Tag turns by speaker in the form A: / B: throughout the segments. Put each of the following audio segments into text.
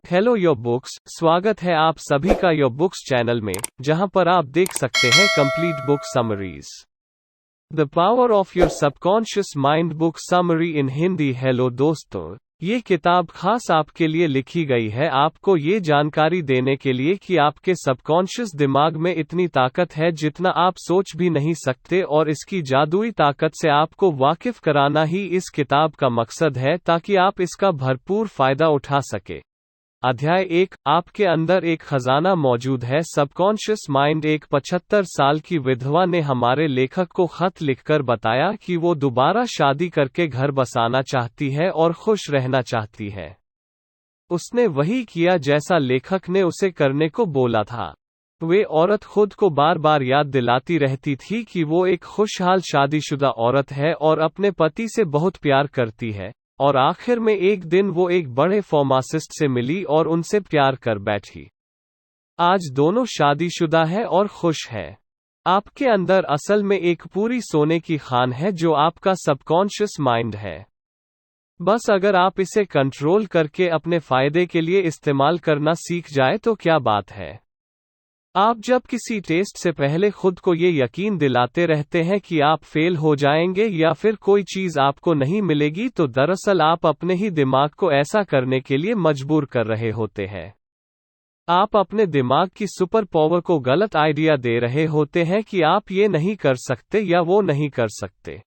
A: Hello your books, स्वागत है आप सभी का योर बुक्स चैनल में, जहां पर आप देख सकते हैं complete book summaries. The power of your subconscious mind book summary in Hindi. Hello दोस्तों, ये किताब खास आपके लिए लिखी गई है, आपको ये जानकारी देने के लिए कि आपके सबकॉन्शियस दिमाग में इतनी ताकत है जितना आप सोच भी नहीं सकते, और इसकी जादुई ताकत से आपको वाकिफ कराना ही इस किताब का मकसद है, ताकि आप इसका भरपूर फायदा उठा सके। अध्याय 1, आपके अंदर एक खजाना मौजूद है। Subconscious mind. एक 75 साल की विधवा ने हमारे लेखक को खत लिखकर बताया कि वो दोबारा शादी करके घर बसाना चाहती है और खुश रहना चाहती है। उसने वही किया जैसा लेखक ने उसे करने को बोला था। वे औरत खुद को बार बार याद दिलाती रहती थी कि वो एक खुशहाल शादीशुदा औरत है और अपने पति से बहुत प्यार करती है, और आखिर में एक दिन वो एक बड़े फार्मासिस्ट से मिली और उनसे प्यार कर बैठी। आज दोनों शादीशुदा है और खुश है। आपके अंदर असल में एक पूरी सोने की खान है जो आपका सबकॉन्शियस माइंड है। बस अगर आप इसे कंट्रोल करके अपने फायदे के लिए इस्तेमाल करना सीख जाए तो क्या बात है। आप जब किसी टेस्ट से पहले खुद को ये यकीन दिलाते रहते हैं कि आप फेल हो जाएंगे या फिर कोई चीज़ आपको नहीं मिलेगी, तो दरअसल आप अपने ही दिमाग को ऐसा करने के लिए मजबूर कर रहे होते हैं। आप अपने दिमाग की सुपर पावर को गलत आइडिया दे रहे होते हैं कि आप ये नहीं कर सकते या वो नहीं कर सकते।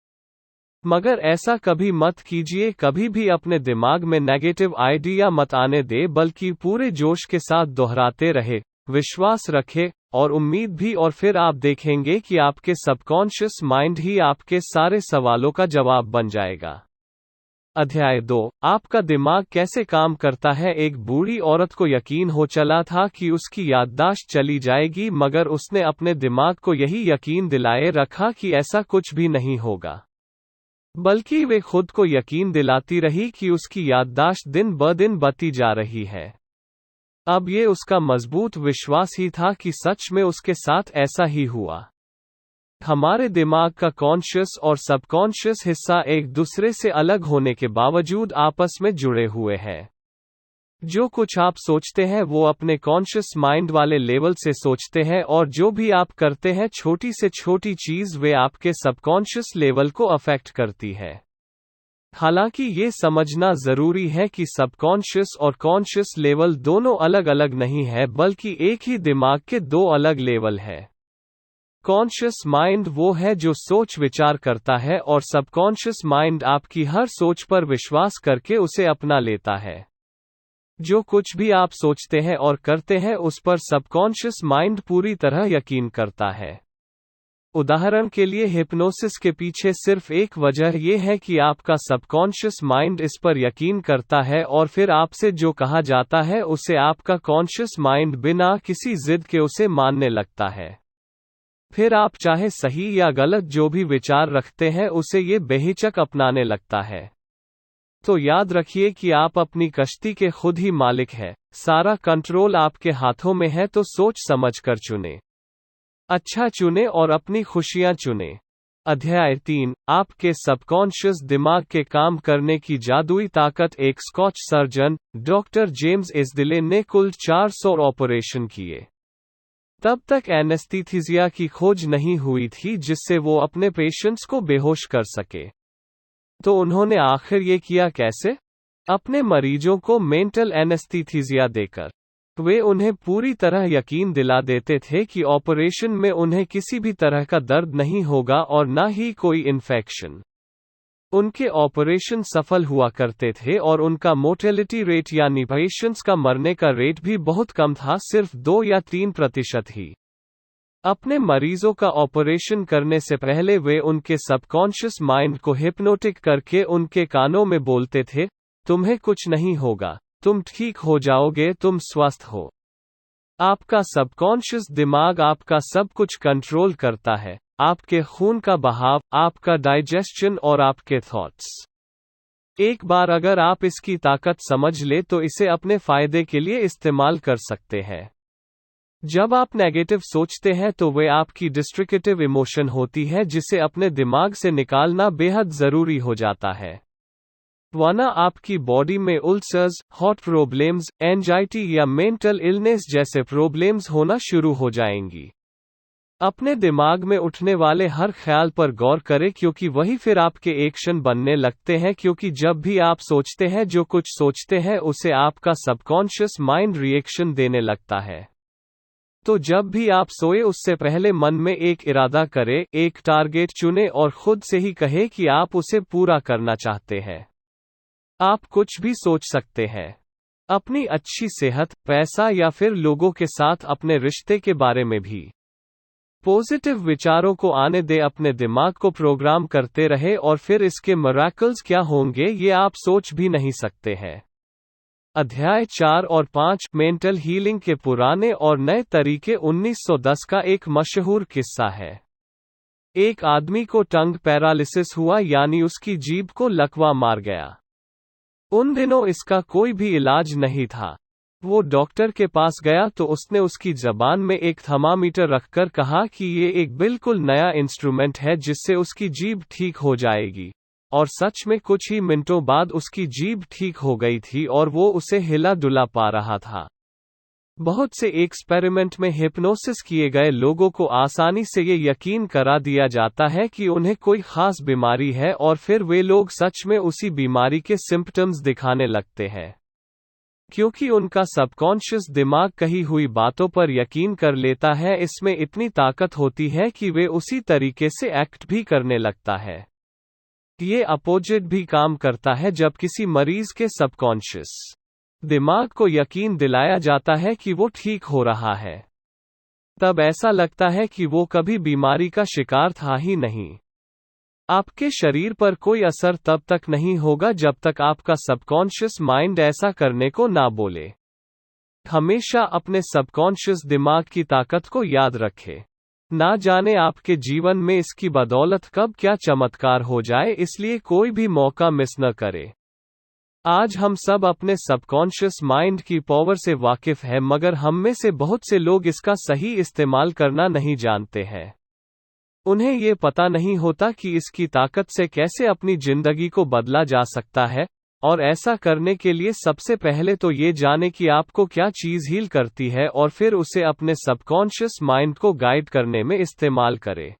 A: मगर ऐसा कभी मत कीजिए, कभी भी अपने दिमाग में नेगेटिव आइडिया मत आने दे, बल्कि पूरे जोश के साथ दोहराते रहे, विश्वास रखें और उम्मीद भी, और फिर आप देखेंगे कि आपके सबकॉन्शियस माइंड ही आपके सारे सवालों का जवाब बन जाएगा। अध्याय 2, आपका दिमाग कैसे काम करता है। एक बूढ़ी औरत को यकीन हो चला था कि उसकी याददाश्त चली जाएगी, मगर उसने अपने दिमाग को यही यकीन दिलाए रखा कि ऐसा कुछ भी नहीं होगा। बल्कि वे खुद को यकीन दिलाती रही कि उसकी याददाश्त दिन ब दिन बढ़ती जा रही है। अब ये उसका मजबूत विश्वास ही था कि सच में उसके साथ ऐसा ही हुआ। हमारे दिमाग का कॉन्शियस और सबकॉन्शियस हिस्सा एक दूसरे से अलग होने के बावजूद आपस में जुड़े हुए हैं। जो कुछ आप सोचते हैं वो अपने कॉन्शियस माइंड वाले लेवल से सोचते हैं, और जो भी आप करते हैं छोटी से छोटी चीज़ वे आपके सबकॉन्शियस लेवल को अफेक्ट करती है। हालांकि ये समझना ज़रूरी है कि सबकॉन्शियस और कॉन्शियस लेवल दोनों अलग अलग नहीं है, बल्कि एक ही दिमाग के दो अलग लेवल है। कॉन्शियस माइंड वो है जो सोच विचार करता है, और सबकॉन्शियस माइंड आपकी हर सोच पर विश्वास करके उसे अपना लेता है। जो कुछ भी आप सोचते हैं और करते हैं उस पर सबकॉन्शियस माइंड पूरी तरह यकीन करता है। उदाहरण के लिए, हिप्नोसिस के पीछे सिर्फ एक वजह यह है कि आपका सबकॉन्शियस माइंड इस पर यकीन करता है, और फिर आपसे जो कहा जाता है उसे आपका कॉन्शियस माइंड बिना किसी जिद के उसे मानने लगता है। फिर आप चाहे सही या गलत जो भी विचार रखते हैं उसे ये बेहिचक अपनाने लगता है। तो याद रखिए कि आप अपनी कश्ती के खुद ही मालिक हैं। सारा कंट्रोल आपके हाथों में है, तो सोच समझ कर चुने, अच्छा चुने और अपनी खुशियां चुने। अध्याय 3, आपके सबकॉन्शियस दिमाग के काम करने की जादुई ताकत। एक स्कॉच सर्जन, डॉक्टर जेम्स इज़दिले ने कुल 400 ऑपरेशन किए। तब तक एनेस्थीसिया की खोज नहीं हुई थी जिससे वो अपने पेशेंट्स को बेहोश कर सके। तो उन्होंने आखिर ये किया कैसे? अपने मरीजों को मेंटल एनेस्थीसिया देकर। वे उन्हें पूरी तरह यकीन दिला देते थे कि ऑपरेशन में उन्हें किसी भी तरह का दर्द नहीं होगा और न ही कोई इन्फेक्शन। उनके ऑपरेशन सफल हुआ करते थे और उनका मोर्टेलिटी रेट यानी पेशेंट्स का मरने का रेट भी बहुत कम था, सिर्फ 2 या 3% ही। अपने मरीजों का ऑपरेशन करने से पहले वे उनके सबकॉन्शियस माइंड को हिप्नोटिक करके उनके कानों में बोलते थे, तुम्हें कुछ नहीं होगा, तुम ठीक हो जाओगे, तुम स्वस्थ हो। आपका सबकॉन्शियस दिमाग आपका सब कुछ कंट्रोल करता है, आपके खून का बहाव, आपका डाइजेशन और आपके थॉट्स। एक बार अगर आप इसकी ताकत समझ ले तो इसे अपने फायदे के लिए इस्तेमाल कर सकते हैं। जब आप नेगेटिव सोचते हैं तो वे आपकी डिस्ट्रक्टिव इमोशन होती है जिसे अपने दिमाग से निकालना बेहद ज़रूरी हो जाता है। वरना आपकी बॉडी में उल्सर्स, हार्ट प्रॉब्लम्स, एंजाइटी या मेंटल इलनेस जैसे प्रॉब्लम्स होना शुरू हो जाएंगी। अपने दिमाग में उठने वाले हर ख्याल पर गौर करें क्योंकि वही फिर आपके एक्शन बनने लगते हैं, क्योंकि जब भी आप सोचते हैं जो कुछ सोचते हैं उसे आपका सबकॉन्शियस माइंड रिएक्शन देने लगता है। तो जब भी आप सोए उससे पहले मन में एक इरादा करें, एक टारगेट चुनें और खुद से ही कहें कि आप उसे पूरा करना चाहते हैं। आप कुछ भी सोच सकते हैं। अपनी अच्छी सेहत, पैसा या फिर लोगों के साथ अपने रिश्ते के बारे में भी। पॉजिटिव विचारों को आने दे, अपने दिमाग को प्रोग्राम करते रहे और फिर इसके मिरेकल्स क्या होंगे ये आप सोच भी नहीं सकते हैं। अध्याय 4 और 5 मेंटल हीलिंग के पुराने और नए तरीके। 1910 का एक मशहूर किस्सा है। एक आदमी को टंग पैरालिसिस हुआ, यानी उसकी जीभ को लकवा मार गया। उन दिनों इसका कोई भी इलाज नहीं था। वो डॉक्टर के पास गया तो उसने उसकी जबान में एक थर्मामीटर रखकर कहा कि ये एक बिल्कुल नया इंस्ट्रूमेंट है जिससे उसकी जीभ ठीक हो जाएगी। और सच में कुछ ही मिनटों बाद उसकी जीभ ठीक हो गई थी और वो उसे हिला डुला पा रहा था। बहुत से एक्सपेरिमेंट में हिप्नोसिस किए गए लोगों को आसानी से ये यकीन करा दिया जाता है कि उन्हें कोई खास बीमारी है और फिर वे लोग सच में उसी बीमारी के सिम्पटम्स दिखाने लगते हैं। क्योंकि उनका सबकॉन्शियस दिमाग कही हुई बातों पर यकीन कर लेता है, इसमें इतनी ताकत होती है कि वे उसी तरीके से एक्ट भी करने लगता है। ये अपोजिट भी काम करता है। जब किसी मरीज के सबकॉन्शियस दिमाग को यकीन दिलाया जाता है कि वो ठीक हो रहा है, तब ऐसा लगता है कि वो कभी बीमारी का शिकार था ही नहीं। आपके शरीर पर कोई असर तब तक नहीं होगा जब तक आपका सबकॉन्शियस माइंड ऐसा करने को ना बोले। हमेशा अपने सबकॉन्शियस दिमाग की ताकत को याद रखें। ना जाने आपके जीवन में इसकी बदौलत कब क्या चमत्कार हो जाए, इसलिए कोई भी मौका मिस न करे। आज हम सब अपने सबकॉन्शियस माइंड की पावर से वाकिफ हैं, मगर हम में से बहुत से लोग इसका सही इस्तेमाल करना नहीं जानते हैं। उन्हें ये पता नहीं होता कि इसकी ताकत से कैसे अपनी जिंदगी को बदला जा सकता है, और ऐसा करने के लिए सबसे पहले तो ये जाने कि आपको क्या चीज़ हील करती है और फिर उसे अपने सबकॉन्शियस माइंड को गाइड करने में इस्तेमाल करें।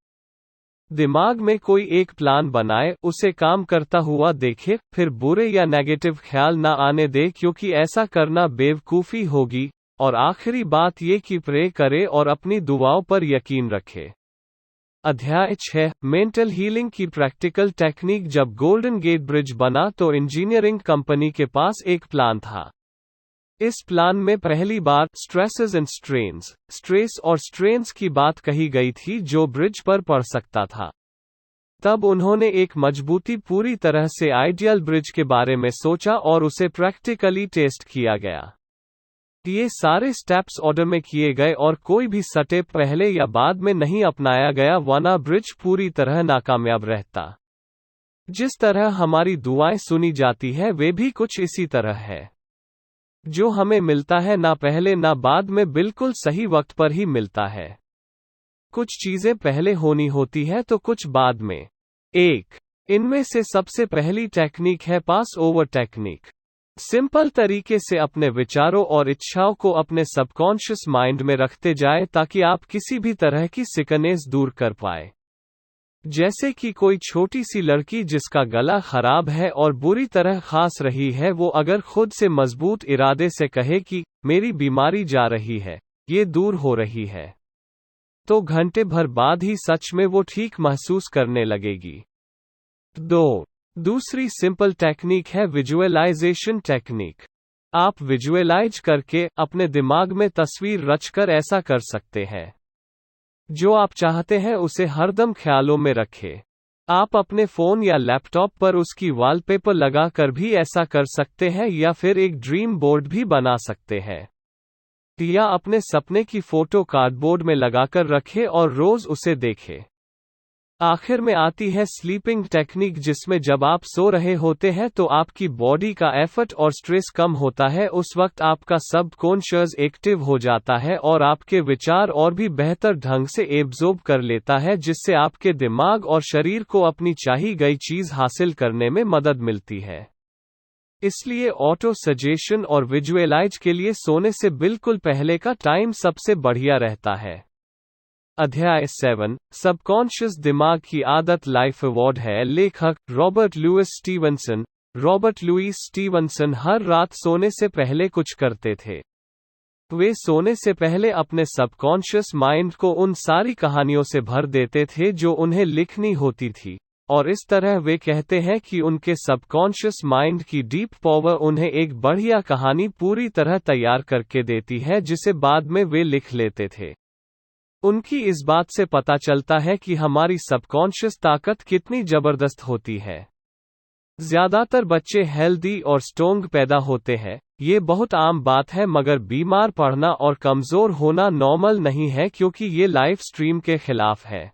A: दिमाग में कोई एक प्लान बनाए, उसे काम करता हुआ देखे, फिर बुरे या नेगेटिव ख्याल ना आने दे, क्योंकि ऐसा करना बेवकूफ़ी होगी। और आखिरी बात ये कि प्रे करे और अपनी दुआओं पर यकीन रखे। अध्याय 6 मेंटल हीलिंग की प्रैक्टिकल टेक्निक। जब गोल्डन गेट ब्रिज बना तो इंजीनियरिंग कंपनी के पास एक प्लान था। इस प्लान में पहली बार स्ट्रेसेस एंड स्ट्रेन्स, स्ट्रेस और स्ट्रेन्स की बात कही गई थी जो ब्रिज पर पड़ सकता था। तब उन्होंने एक मजबूती पूरी तरह से आइडियल ब्रिज के बारे में सोचा और उसे प्रैक्टिकली टेस्ट किया गया। ये सारे स्टेप्स ऑर्डर में किए गए और कोई भी स्टेप पहले या बाद में नहीं अपनाया गया, वरना ब्रिज पूरी तरह नाकामयाब रहता। जिस तरह हमारी दुआएं सुनी जाती है वे भी कुछ इसी तरह है। जो हमें मिलता है ना पहले ना बाद में, बिल्कुल सही वक्त पर ही मिलता है। कुछ चीजें पहले होनी होती है तो कुछ बाद में। इनमें से सबसे पहली टेक्निक है पास ओवर टेक्निक। सिंपल तरीके से अपने विचारों और इच्छाओं को अपने सबकॉन्शियस माइंड में रखते जाएं ताकि आप किसी भी तरह की सिकनेस दूर कर पाए। जैसे कि कोई छोटी सी लड़की जिसका गला खराब है और बुरी तरह खांस रही है, वो अगर खुद से मजबूत इरादे से कहे कि मेरी बीमारी जा रही है, ये दूर हो रही है, तो घंटे भर बाद ही सच में वो ठीक महसूस करने लगेगी। दूसरी सिंपल टेक्निक है विजुअलाइजेशन टेक्निक। आप विजुअलाइज करके अपने दिमाग में तस्वीर रचकर ऐसा कर सकते हैं। जो आप चाहते हैं उसे हरदम ख्यालों में रखें। आप अपने फ़ोन या लैपटॉप पर उसकी वॉलपेपर लगाकर भी ऐसा कर सकते हैं, या फिर एक ड्रीम बोर्ड भी बना सकते हैं, या अपने सपने की फ़ोटो कार्डबोर्ड में लगाकर रखें और रोज़ उसे देखें। आखिर में आती है स्लीपिंग टेक्निक, जिसमें जब आप सो रहे होते हैं तो आपकी बॉडी का एफर्ट और स्ट्रेस कम होता है। उस वक्त आपका सबकॉन्शियस एक्टिव हो जाता है और आपके विचार और भी बेहतर ढंग से एब्जॉर्ब कर लेता है, जिससे आपके दिमाग और शरीर को अपनी चाही गई चीज़ हासिल करने में मदद मिलती है। इसलिए ऑटो सजेशन और विजुअलाइज के लिए सोने से बिल्कुल पहले का टाइम सबसे बढ़िया रहता है। अध्याय 7 सबकॉन्शियस दिमाग की आदत लाइफ अवार्ड है। लेखक Robert Louis Stevenson. Robert Louis Stevenson हर रात सोने से पहले कुछ करते थे। वे सोने से पहले अपने सबकॉन्शियस माइंड को उन सारी कहानियों से भर देते थे जो उन्हें लिखनी होती थी, और इस तरह वे कहते हैं कि उनके सबकॉन्शियस माइंड की डीप पावर उन्हें एक बढ़िया कहानी पूरी तरह तैयार करके देती है जिसे बाद में वे लिख लेते थे। उनकी इस बात से पता चलता है कि हमारी सबकॉन्शियस ताकत कितनी जबरदस्त होती है। ज्यादातर बच्चे हेल्दी और स्ट्रोंग पैदा होते हैं, ये बहुत आम बात है, मगर बीमार पड़ना और कमजोर होना नॉर्मल नहीं है क्योंकि ये लाइफ स्ट्रीम के खिलाफ है।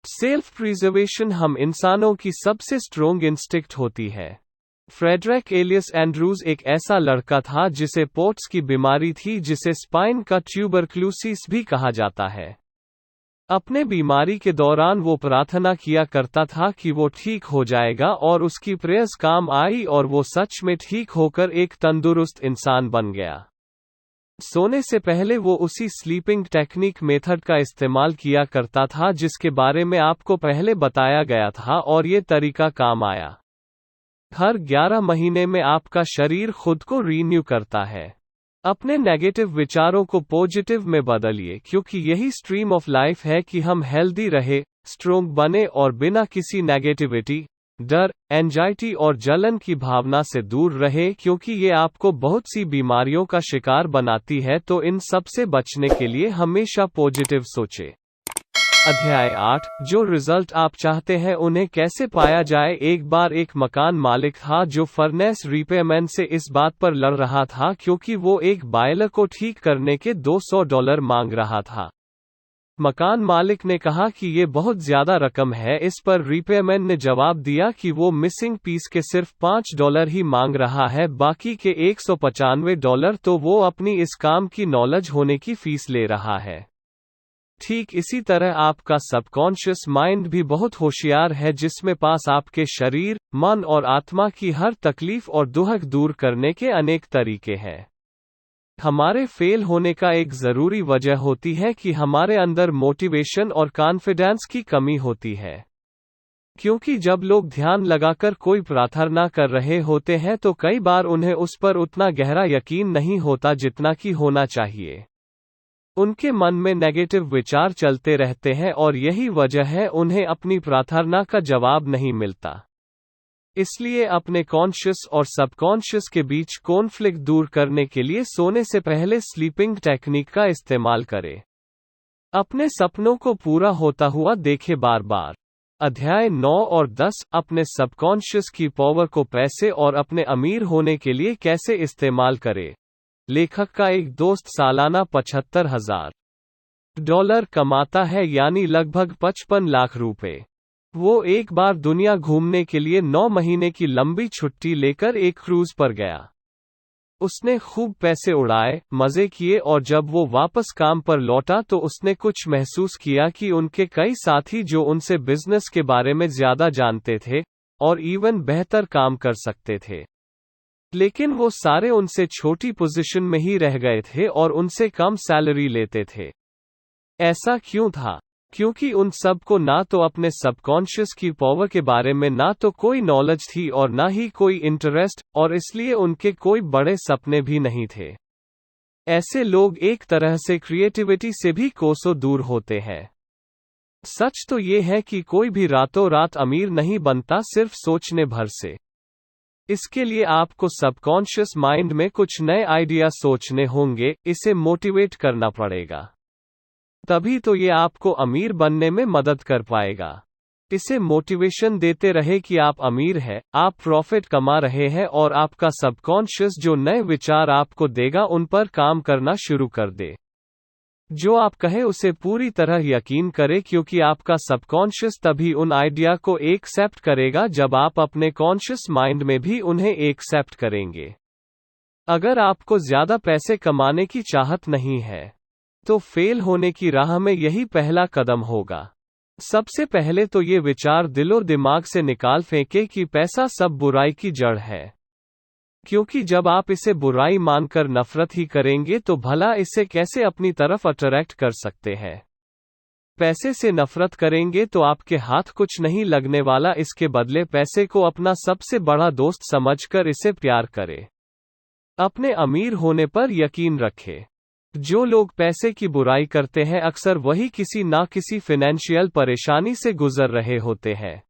A: सेल्फ प्रिजर्वेशन हम इंसानों की सबसे स्ट्रोंग इंस्टिक्ट होती है। फ्रेडरिक एलियस एंड्रूज एक ऐसा लड़का था जिसे पोट्स की बीमारी थी, जिसे स्पाइन का ट्यूबरक्लोसिस भी कहा जाता है। अपने बीमारी के दौरान वो प्रार्थना किया करता था कि वो ठीक हो जाएगा, और उसकी प्रेयर्स काम आई और वो सच में ठीक होकर एक तंदुरुस्त इंसान बन गया। सोने से पहले वो उसी स्लीपिंग टेक्निक मेथड का इस्तेमाल किया करता था जिसके बारे में आपको पहले बताया गया था, और ये तरीका काम आया। हर 11 महीने में आपका शरीर खुद को रीन्यू करता है। अपने नेगेटिव विचारों को पॉजिटिव में बदलिए, क्योंकि यही स्ट्रीम ऑफ लाइफ है कि हम हेल्दी रहे, स्ट्रोंग बने और बिना किसी नेगेटिविटी, डर, एंजाइटी और जलन की भावना से दूर रहे, क्योंकि ये आपको बहुत सी बीमारियों का शिकार बनाती है। तो इन सब से बचने के लिए हमेशा पॉजिटिव सोचें। अध्याय 8 जो रिजल्ट आप चाहते हैं उन्हें कैसे पाया जाए। एक बार एक मकान मालिक था जो फर्नेस रिपेयरमैन से इस बात पर लड़ रहा था क्योंकि वो एक बॉयलर को ठीक करने के $200 मांग रहा था। मकान मालिक ने कहा कि ये बहुत ज्यादा रकम है। इस पर रिपेयरमैन ने जवाब दिया कि वो मिसिंग पीस के सिर्फ $5 ही मांग रहा है, बाकी के $195 तो वो अपनी इस काम की नॉलेज होने की फीस ले रहा है। ठीक इसी तरह आपका सबकॉन्शियस माइंड भी बहुत होशियार है, जिसमें पास आपके शरीर, मन और आत्मा की हर तकलीफ और दुख दूर करने के अनेक तरीके हैं। हमारे फेल होने का एक जरूरी वजह होती है कि हमारे अंदर मोटिवेशन और कॉन्फिडेंस की कमी होती है। क्योंकि जब लोग ध्यान लगाकर कोई प्रार्थना कर रहे होते हैं तो कई बार उन्हें उस पर उतना गहरा यकीन नहीं होता जितना कि होना चाहिए। उनके मन में नेगेटिव विचार चलते रहते हैं और यही वजह है उन्हें अपनी प्रार्थना का जवाब नहीं मिलता। इसलिए अपने कॉन्शियस और सबकॉन्शियस के बीच कॉन्फ्लिक्ट दूर करने के लिए सोने से पहले स्लीपिंग टेक्निक का इस्तेमाल करें। अपने सपनों को पूरा होता हुआ देखें बार बार। अध्याय 9 और 10 अपने सबकॉन्शियस की पावर को पैसे और अपने अमीर होने के लिए कैसे इस्तेमाल करें। लेखक का एक दोस्त सालाना $75,000 कमाता है, यानी लगभग 55 लाख रुपए। वो एक बार दुनिया घूमने के लिए 9 महीने की लंबी छुट्टी लेकर एक क्रूज पर गया। उसने खूब पैसे उड़ाए, मजे किए, और जब वो वापस काम पर लौटा तो उसने कुछ महसूस किया कि उनके कई साथी जो उनसे बिजनेस के बारे में ज्यादा जानते थे और इवन बेहतर काम कर सकते थे, लेकिन वो सारे उनसे छोटी पोजीशन में ही रह गए थे और उनसे कम सैलरी लेते थे। ऐसा क्यों था? क्योंकि उन सब को ना तो अपने सबकॉन्शियस की पावर के बारे में ना तो कोई नॉलेज थी और ना ही कोई इंटरेस्ट, और इसलिए उनके कोई बड़े सपने भी नहीं थे। ऐसे लोग एक तरह से क्रिएटिविटी से भी कोसों दूर होते हैं। सच तो ये है कि कोई भी रातों रात अमीर नहीं बनता सिर्फ सोचने भर से। इसके लिए आपको सबकॉन्शियस माइंड में कुछ नए आइडिया सोचने होंगे, इसे मोटिवेट करना पड़ेगा। तभी तो ये आपको अमीर बनने में मदद कर पाएगा। इसे मोटिवेशन देते रहे कि आप अमीर हैं, आप प्रॉफिट कमा रहे हैं, और आपका सबकॉन्शियस जो नए विचार आपको देगा उन पर काम करना शुरू कर दे। जो आप कहे उसे पूरी तरह यकीन करें, क्योंकि आपका सबकॉन्शियस तभी उन आइडिया को एक्सेप्ट करेगा जब आप अपने कॉन्शियस माइंड में भी उन्हें एक्सेप्ट करेंगे। अगर आपको ज्यादा पैसे कमाने की चाहत नहीं है तो फेल होने की राह में यही पहला कदम होगा। सबसे पहले तो ये विचार दिलो दिमाग से निकाल फेंके कि पैसा सब बुराई की जड़ है। क्योंकि जब आप इसे बुराई मानकर नफरत ही करेंगे तो भला इसे कैसे अपनी तरफ अट्रैक्ट कर सकते हैं। पैसे से नफरत करेंगे तो आपके हाथ कुछ नहीं लगने वाला, इसके बदले पैसे को अपना सबसे बड़ा दोस्त समझकर इसे प्यार करें। अपने अमीर होने पर यकीन रखें। जो लोग पैसे की बुराई करते हैं अक्सर वही किसी ना किसी फाइनेंशियल परेशानी से गुजर रहे होते हैं।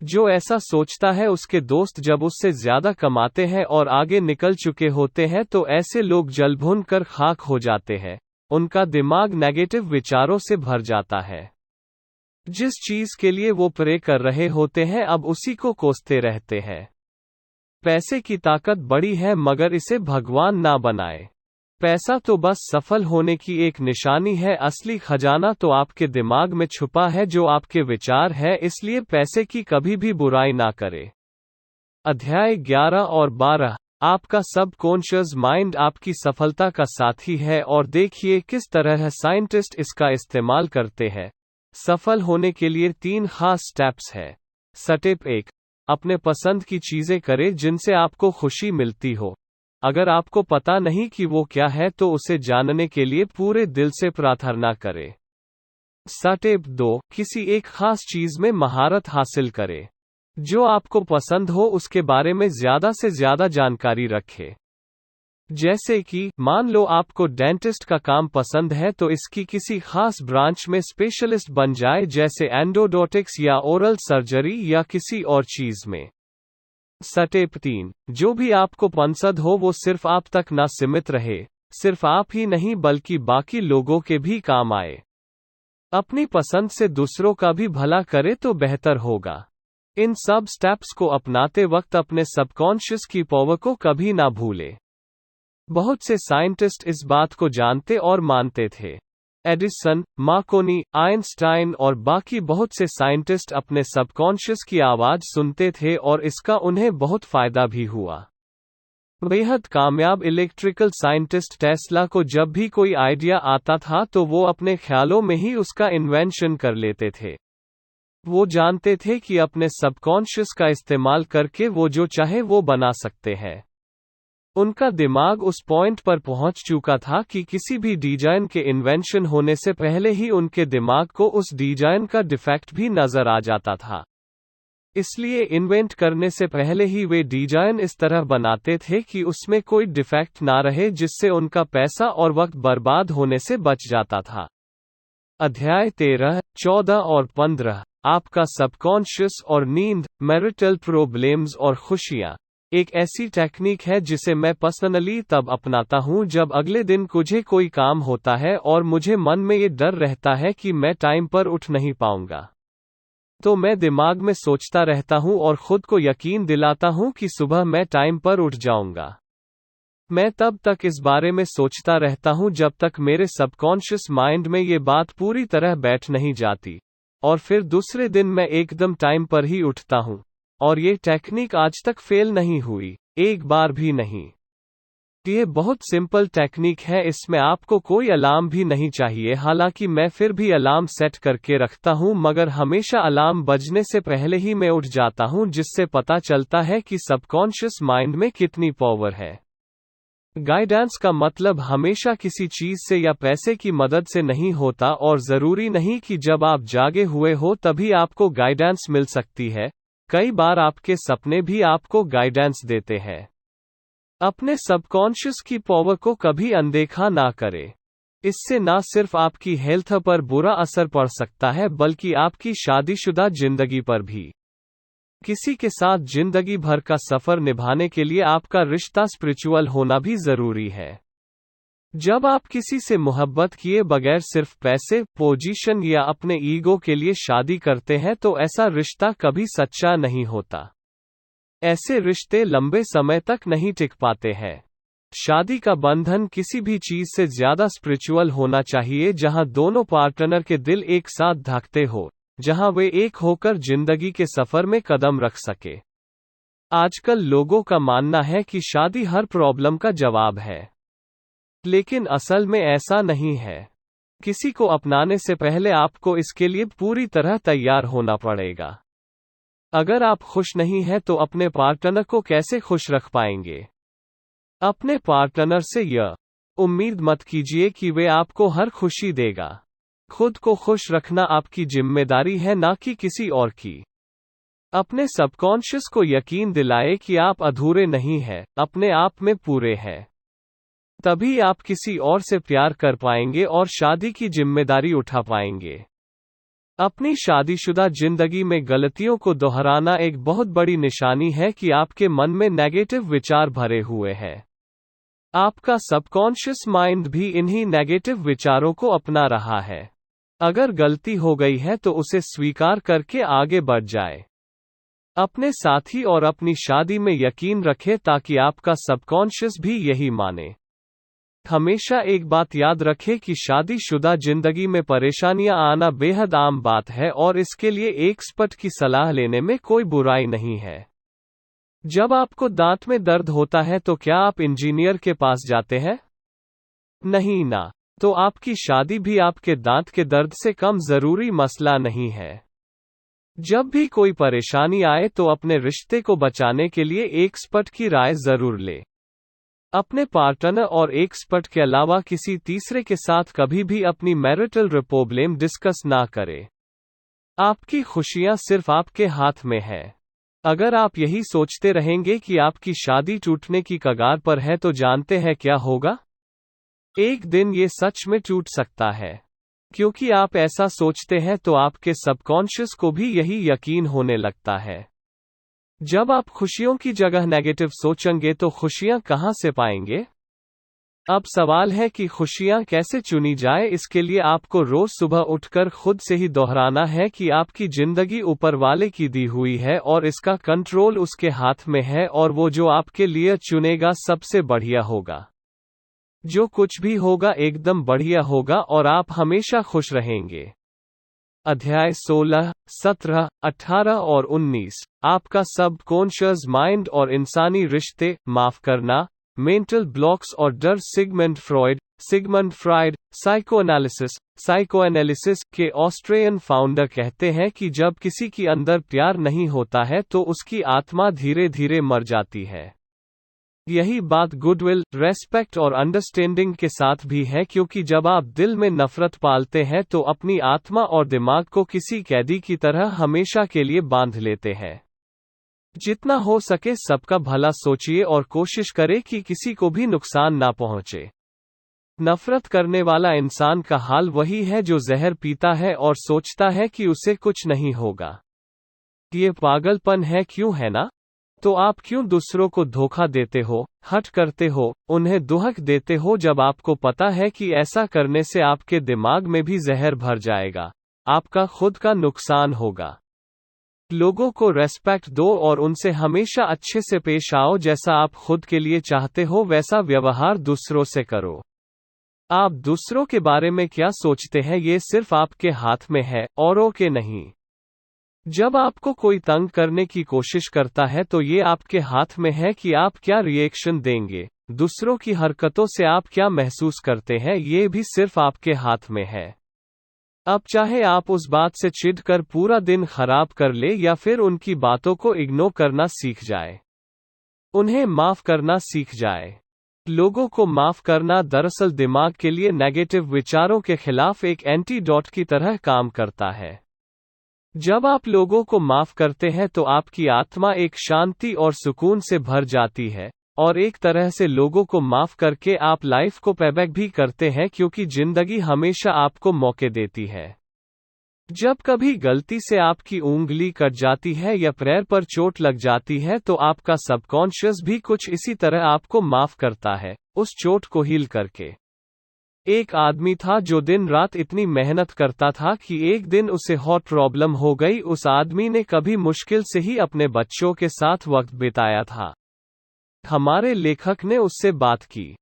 A: जो ऐसा सोचता है उसके दोस्त जब उससे ज्यादा कमाते हैं और आगे निकल चुके होते हैं तो ऐसे लोग जल भुन कर खाक हो जाते हैं। उनका दिमाग नेगेटिव विचारों से भर जाता है। जिस चीज के लिए वो प्रे कर रहे होते हैं अब उसी को कोसते रहते हैं। पैसे की ताकत बड़ी है मगर इसे भगवान ना बनाए। पैसा तो बस सफल होने की एक निशानी है, असली खजाना तो आपके दिमाग में छुपा है जो आपके विचार है, इसलिए पैसे की कभी भी बुराई ना करें। अध्याय 11 और 12। आपका सबकॉन्शियस माइंड आपकी सफलता का साथी है और देखिए किस तरह साइंटिस्ट इसका इस्तेमाल करते हैं। सफल होने के लिए 3 खास स्टेप्स है। स्टेप 1, अपने पसंद की चीजें करें जिनसे आपको खुशी मिलती हो। अगर आपको पता नहीं कि वो क्या है तो उसे जानने के लिए पूरे दिल से प्रार्थना करें। स्टेप 2, किसी एक खास चीज में महारत हासिल करें। जो आपको पसंद हो उसके बारे में ज्यादा से ज्यादा जानकारी रखें। जैसे कि मान लो आपको डेंटिस्ट का काम पसंद है तो इसकी किसी खास ब्रांच में स्पेशलिस्ट बन जाए, जैसे एंडोडोंटिक्स या ओरल सर्जरी या किसी और चीज में। स्टेप 3, जो भी आपको पसंद हो वो सिर्फ आप तक ना सीमित रहे, सिर्फ आप ही नहीं बल्कि बाकी लोगों के भी काम आए। अपनी पसंद से दूसरों का भी भला करे तो बेहतर होगा। इन सब स्टेप्स को अपनाते वक्त अपने सबकॉन्शियस की पावर को कभी ना भूले। बहुत से साइंटिस्ट इस बात को जानते और मानते थे। एडिसन, मार्कोनी, आइंस्टाइन और बाकी बहुत से साइंटिस्ट अपने सबकॉन्शियस की आवाज सुनते थे और इसका उन्हें बहुत फायदा भी हुआ। बेहद कामयाब इलेक्ट्रिकल साइंटिस्ट टेस्ला को जब भी कोई आइडिया आता था तो वो अपने ख्यालों में ही उसका इन्वेंशन कर लेते थे। वो जानते थे कि अपने सबकॉन्शियस का इस्तेमाल करके वो जो चाहे वो बना सकते हैं। उनका दिमाग उस पॉइंट पर पहुंच चुका था कि किसी भी डिजाइन के इन्वेंशन होने से पहले ही उनके दिमाग को उस डिजाइन का डिफेक्ट भी नजर आ जाता था। इसलिए इन्वेंट करने से पहले ही वे डिजाइन इस तरह बनाते थे कि उसमें कोई डिफेक्ट ना रहे, जिससे उनका पैसा और वक्त बर्बाद होने से बच जाता था। अध्याय 13, 14 और 15। आपका सबकॉन्शियस और नींद, मैरिटल प्रॉब्लम्स और खुशियां। एक ऐसी टेक्निक है जिसे मैं पर्सनली तब अपनाता हूं जब अगले दिन मुझे कोई काम होता है और मुझे मन में ये डर रहता है कि मैं टाइम पर उठ नहीं पाऊंगा। तो मैं दिमाग में सोचता रहता हूं और खुद को यकीन दिलाता हूं कि सुबह मैं टाइम पर उठ जाऊंगा। मैं तब तक इस बारे में सोचता रहता हूं जब तक मेरे सबकॉन्शियस माइंड में ये बात पूरी तरह बैठ नहीं जाती, और फिर दूसरे दिन मैं एकदम टाइम पर ही उठता हूं। और ये टेक्निक आज तक फेल नहीं हुई, एक बार भी नहीं। ये बहुत सिंपल टेक्निक है, इसमें आपको कोई अलार्म भी नहीं चाहिए। हालांकि मैं फिर भी अलार्म सेट करके रखता हूं, मगर हमेशा अलार्म बजने से पहले ही मैं उठ जाता हूं, जिससे पता चलता है कि सबकॉन्शियस माइंड में कितनी पावर है। गाइडेंस का मतलब हमेशा किसी चीज से या पैसे की मदद से नहीं होता, और जरूरी नहीं कि जब आप जागे हुए हो तभी आपको गाइडेंस मिल सकती है। कई बार आपके सपने भी आपको गाइडेंस देते हैं। अपने सबकॉन्शियस की पावर को कभी अनदेखा ना करें। इससे ना सिर्फ आपकी हेल्थ पर बुरा असर पड़ सकता है बल्कि आपकी शादीशुदा जिंदगी पर भी। किसी के साथ जिंदगी भर का सफर निभाने के लिए आपका रिश्ता स्पिरिचुअल होना भी जरूरी है। जब आप किसी से मोहब्बत किए बगैर सिर्फ पैसे, पोजीशन या अपने ईगो के लिए शादी करते हैं तो ऐसा रिश्ता कभी सच्चा नहीं होता। ऐसे रिश्ते लंबे समय तक नहीं टिक पाते हैं। शादी का बंधन किसी भी चीज से ज्यादा स्पिरिचुअल होना चाहिए, जहां दोनों पार्टनर के दिल एक साथ धड़कते हो, जहां वे एक होकर जिंदगी के सफर में कदम रख सके। आजकल लोगों का मानना है कि शादी हर प्रॉब्लम का जवाब है, लेकिन असल में ऐसा नहीं है। किसी को अपनाने से पहले आपको इसके लिए पूरी तरह तैयार होना पड़ेगा। अगर आप खुश नहीं हैं तो अपने पार्टनर को कैसे खुश रख पाएंगे? अपने पार्टनर से यह उम्मीद मत कीजिए कि वे आपको हर खुशी देगा। खुद को खुश रखना आपकी जिम्मेदारी है, ना कि किसी और की। अपने सबकॉन्शियस को यकीन दिलाए कि आप अधूरे नहीं हैं, अपने आप में पूरे हैं। तभी आप किसी और से प्यार कर पाएंगे और शादी की जिम्मेदारी उठा पाएंगे। अपनी शादीशुदा जिंदगी में गलतियों को दोहराना एक बहुत बड़ी निशानी है कि आपके मन में नेगेटिव विचार भरे हुए हैं। आपका सबकॉन्शियस माइंड भी इन्हीं नेगेटिव विचारों को अपना रहा है। अगर गलती हो गई है तो उसे स्वीकार करके आगे बढ़ जाए। अपने साथी और अपनी शादी में यकीन रखें ताकि आपका सबकॉन्शियस भी यही माने। हमेशा एक बात याद रखें कि शादीशुदा जिंदगी में परेशानियां आना बेहद आम बात है और इसके लिए एक एक्सपर्ट की सलाह लेने में कोई बुराई नहीं है। जब आपको दांत में दर्द होता है तो क्या आप इंजीनियर के पास जाते हैं? नहीं ना। तो आपकी शादी भी आपके दांत के दर्द से कम जरूरी मसला नहीं है। जब भी कोई परेशानी आए तो अपने रिश्ते को बचाने के लिए एक एक्सपर्ट की राय जरूर ले। अपने पार्टनर और एक एक्सपर्ट के अलावा किसी तीसरे के साथ कभी भी अपनी मैरिटल प्रॉब्लम डिस्कस ना करें। आपकी खुशियां सिर्फ आपके हाथ में है। अगर आप यही सोचते रहेंगे कि आपकी शादी टूटने की कगार पर है तो जानते हैं क्या होगा? एक दिन ये सच में टूट सकता है। क्योंकि आप ऐसा सोचते हैं तो आपके सबकॉन्शियस को भी यही यकीन होने लगता है। जब आप खुशियों की जगह नेगेटिव सोचेंगे तो खुशियां कहां से पाएंगे? अब सवाल है कि खुशियां कैसे चुनी जाए। इसके लिए आपको रोज सुबह उठकर खुद से ही दोहराना है कि आपकी जिंदगी ऊपर वाले की दी हुई है और इसका कंट्रोल उसके हाथ में है और वो जो आपके लिए चुनेगा सबसे बढ़िया होगा। जो कुछ भी होगा एकदम बढ़िया होगा और आप हमेशा खुश रहेंगे। अध्याय 16, 17, 18 और 19। आपका सबकॉन्शियस माइंड और इंसानी रिश्ते, माफ करना, मेंटल ब्लॉक्स और डर। सिगमंड फ्राइड साइकोएनालिसिस के ऑस्ट्रियन फाउंडर कहते हैं कि जब किसी के अंदर प्यार नहीं होता है तो उसकी आत्मा धीरे धीरे मर जाती है। यही बात गुडविल, रेस्पेक्ट और अंडरस्टैंडिंग के साथ भी है, क्योंकि जब आप दिल में नफरत पालते हैं तो अपनी आत्मा और दिमाग को किसी कैदी की तरह हमेशा के लिए बांध लेते हैं। जितना हो सके सबका भला सोचिए और कोशिश करें कि किसी को भी नुकसान ना पहुंचे। नफरत करने वाला इंसान का हाल वही है जो जहर पीता है और सोचता है कि उसे कुछ नहीं होगा। ये पागलपन है, क्यों है ना? तो आप क्यों दूसरों को धोखा देते हो, हट करते हो, उन्हें दुहक देते हो जब आपको पता है कि ऐसा करने से आपके दिमाग में भी जहर भर जाएगा, आपका खुद का नुकसान होगा। लोगों को रेस्पेक्ट दो और उनसे हमेशा अच्छे से पेश आओ। जैसा आप खुद के लिए चाहते हो वैसा व्यवहार दूसरों से करो। आप दूसरों के बारे में क्या सोचते हैं ये सिर्फ आपके हाथ में है, औरों के नहीं। जब आपको कोई तंग करने की कोशिश करता है तो ये आपके हाथ में है कि आप क्या रिएक्शन देंगे। दूसरों की हरकतों से आप क्या महसूस करते हैं ये भी सिर्फ आपके हाथ में है। अब चाहे आप उस बात से चिढ़कर पूरा दिन खराब कर ले या फिर उनकी बातों को इग्नोर करना सीख जाए, उन्हें माफ करना सीख जाए। लोगों को माफ करना दरअसल दिमाग के लिए नेगेटिव विचारों के खिलाफ एक एंटीडोट की तरह काम करता है। जब आप लोगों को माफ करते हैं तो आपकी आत्मा एक शांति और सुकून से भर जाती है, और एक तरह से लोगों को माफ करके आप लाइफ को पेबैक भी करते हैं, क्योंकि जिंदगी हमेशा आपको मौके देती है। जब कभी गलती से आपकी उंगली कट जाती है या पैर पर चोट लग जाती है तो आपका सबकॉन्शियस भी कुछ इसी तरह आपको माफ करता है, उस चोट को हील करके। एक आदमी था जो दिन रात इतनी मेहनत करता था कि एक दिन उसे हार्ट प्रॉब्लम हो गई। उस आदमी ने कभी मुश्किल से ही अपने बच्चों के साथ वक्त बिताया था। हमारे लेखक ने उससे बात की।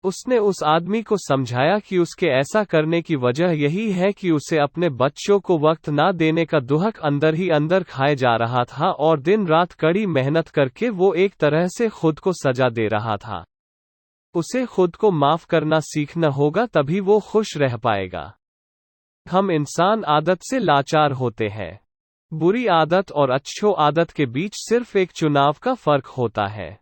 A: उसने उस आदमी को समझाया कि उसके ऐसा करने की वजह यही है कि उसे अपने बच्चों को वक्त ना देने का दुहक अंदर ही अंदर खाए जा रहा था और दिन रात कड़ी मेहनत करके वो एक तरह से खुद को सजा दे रहा था। उसे खुद को माफ करना सीखना होगा, तभी वो खुश रह पाएगा। हम इंसान आदत से लाचार होते हैं। बुरी आदत और अच्छो आदत के बीच सिर्फ एक चुनाव का फर्क होता है।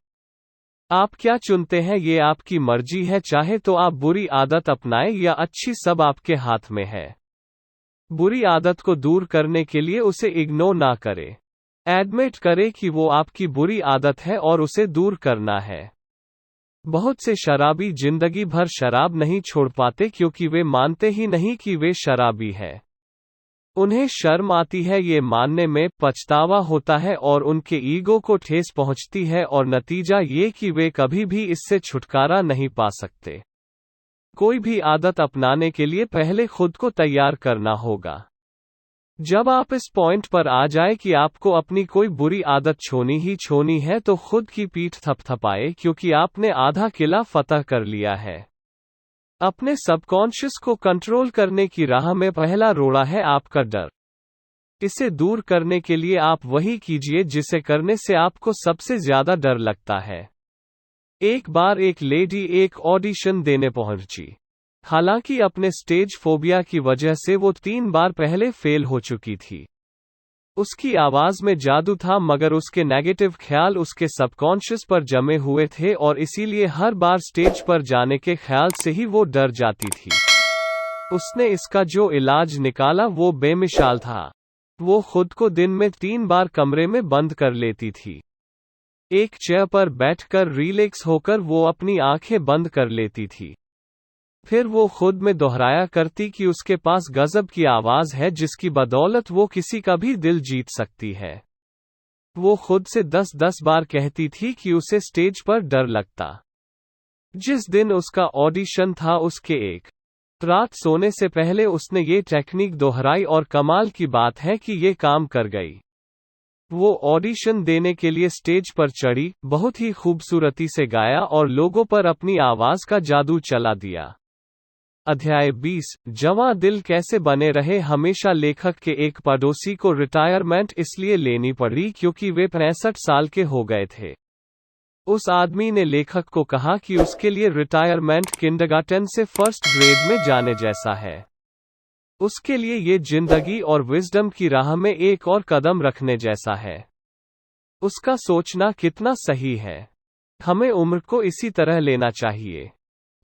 A: आप क्या चुनते हैं ये आपकी मर्जी है, चाहे तो आप बुरी आदत अपनाएं या अच्छी, सब आपके हाथ में है। बुरी आदत को दूर करने के लिए उसे इग्नोर ना करें। एडमिट करें कि वो आपकी बुरी आदत है और उसे दूर करना है। बहुत से शराबी जिंदगी भर शराब नहीं छोड़ पाते क्योंकि वे मानते ही नहीं कि वे शराबी है। उन्हें शर्म आती है ये मानने में, पछतावा होता है और उनके ईगो को ठेस पहुंचती है, और नतीजा ये कि वे कभी भी इससे छुटकारा नहीं पा सकते। कोई भी आदत अपनाने के लिए पहले खुद को तैयार करना होगा। जब आप इस पॉइंट पर आ जाए कि आपको अपनी कोई बुरी आदत छोड़नी ही छोड़नी है, तो खुद की पीठ थपथपाए क्योंकि आपने आधा किला फतह कर लिया है। अपने सबकॉन्शियस को कंट्रोल करने की राह में पहला रोड़ा है आपका डर। इसे दूर करने के लिए आप वही कीजिए जिसे करने से आपको सबसे ज्यादा डर लगता है। एक बार एक लेडी एक ऑडिशन देने पहुंची। हालांकि अपने स्टेज फोबिया की वजह से वो 3 बार पहले फेल हो चुकी थी। उसकी आवाज में जादू था, मगर उसके नेगेटिव ख्याल उसके सबकॉन्शियस पर जमे हुए थे और इसीलिए हर बार स्टेज पर जाने के ख्याल से ही वो डर जाती थी। उसने इसका जो इलाज निकाला वो बेमिसाल था। वो खुद को दिन में 3 बार कमरे में बंद कर लेती थी। एक चेयर पर बैठकर रिलैक्स होकर वो अपनी आंखें बंद कर लेती थी। फिर वो खुद में दोहराया करती कि उसके पास गजब की आवाज है जिसकी बदौलत वो किसी का भी दिल जीत सकती है। वो खुद से 10-10 बार कहती थी कि उसे स्टेज पर डर लगता। जिस दिन उसका ऑडिशन था, उसके एक रात सोने से पहले उसने ये टेक्निक दोहराई और कमाल की बात है कि ये काम कर गई। वो ऑडिशन देने के लिए स्टेज पर चढ़ी, बहुत ही खूबसूरती से गाया और लोगों पर अपनी आवाज का जादू चला दिया। अध्याय 20 जवां दिल कैसे बने रहे। हमेशा लेखक के एक पड़ोसी को रिटायरमेंट इसलिए लेनी पड़ी क्योंकि वे 65 साल के हो गए थे। उस आदमी ने लेखक को कहा कि उसके लिए रिटायरमेंट किंडरगार्टन से फर्स्ट ग्रेड में जाने जैसा है। उसके लिए ये जिंदगी और विजडम की राह में एक और कदम रखने जैसा है। उसका सोचना कितना सही है। हमें उम्र को इसी तरह लेना चाहिए।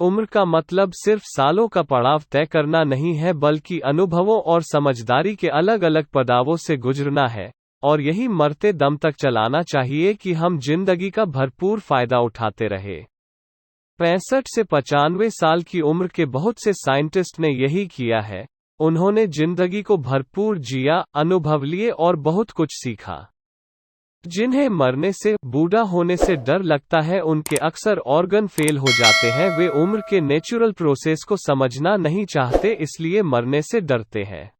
A: उम्र का मतलब सिर्फ सालों का पड़ाव तय करना नहीं है, बल्कि अनुभवों और समझदारी के अलग अलग पड़ावों से गुजरना है, और यही मरते दम तक चलाना चाहिए कि हम जिंदगी का भरपूर फायदा उठाते रहे। 65 से 95 साल की उम्र के बहुत से साइंटिस्ट ने यही किया है। उन्होंने जिंदगी को भरपूर जिया, अनुभव लिए और बहुत कुछ सीखा। जिन्हें मरने से, बूढ़ा होने से डर लगता है, उनके अक्सर ऑर्गन फेल हो जाते हैं। वे उम्र के नेचुरल प्रोसेस को समझना नहीं चाहते, इसलिए मरने से डरते हैं।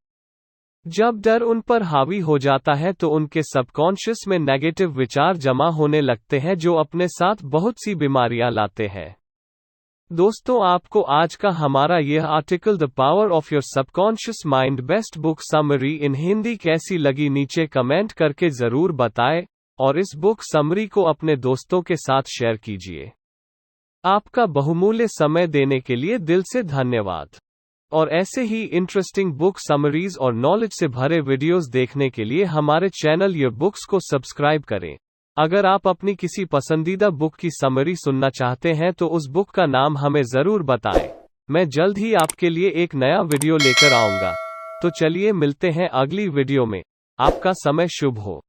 A: जब डर उन पर हावी हो जाता है तो उनके सबकॉन्शियस में नेगेटिव विचार जमा होने लगते हैं जो अपने साथ बहुत सी बीमारियां लाते हैं। दोस्तों, आपको आज का हमारा यह article the power of your subconscious mind best book summary इन हिंदी कैसी लगी, नीचे कमेंट करके जरूर बताएं, और इस बुक समरी को अपने दोस्तों के साथ शेयर कीजिए। आपका बहुमूल्य समय देने के लिए दिल से धन्यवाद। और ऐसे ही इंटरेस्टिंग बुक समरीज और नॉलेज से भरे वीडियोस देखने के लिए हमारे चैनल योर बुक्स को सब्सक्राइब करें। अगर आप अपनी किसी पसंदीदा बुक की समरी सुनना चाहते हैं तो उस बुक का नाम हमें जरूर बताएं। मैं जल्द ही आपके लिए एक नया वीडियो लेकर आऊंगा। तो चलिए मिलते हैं अगली वीडियो में। आपका समय शुभ हो।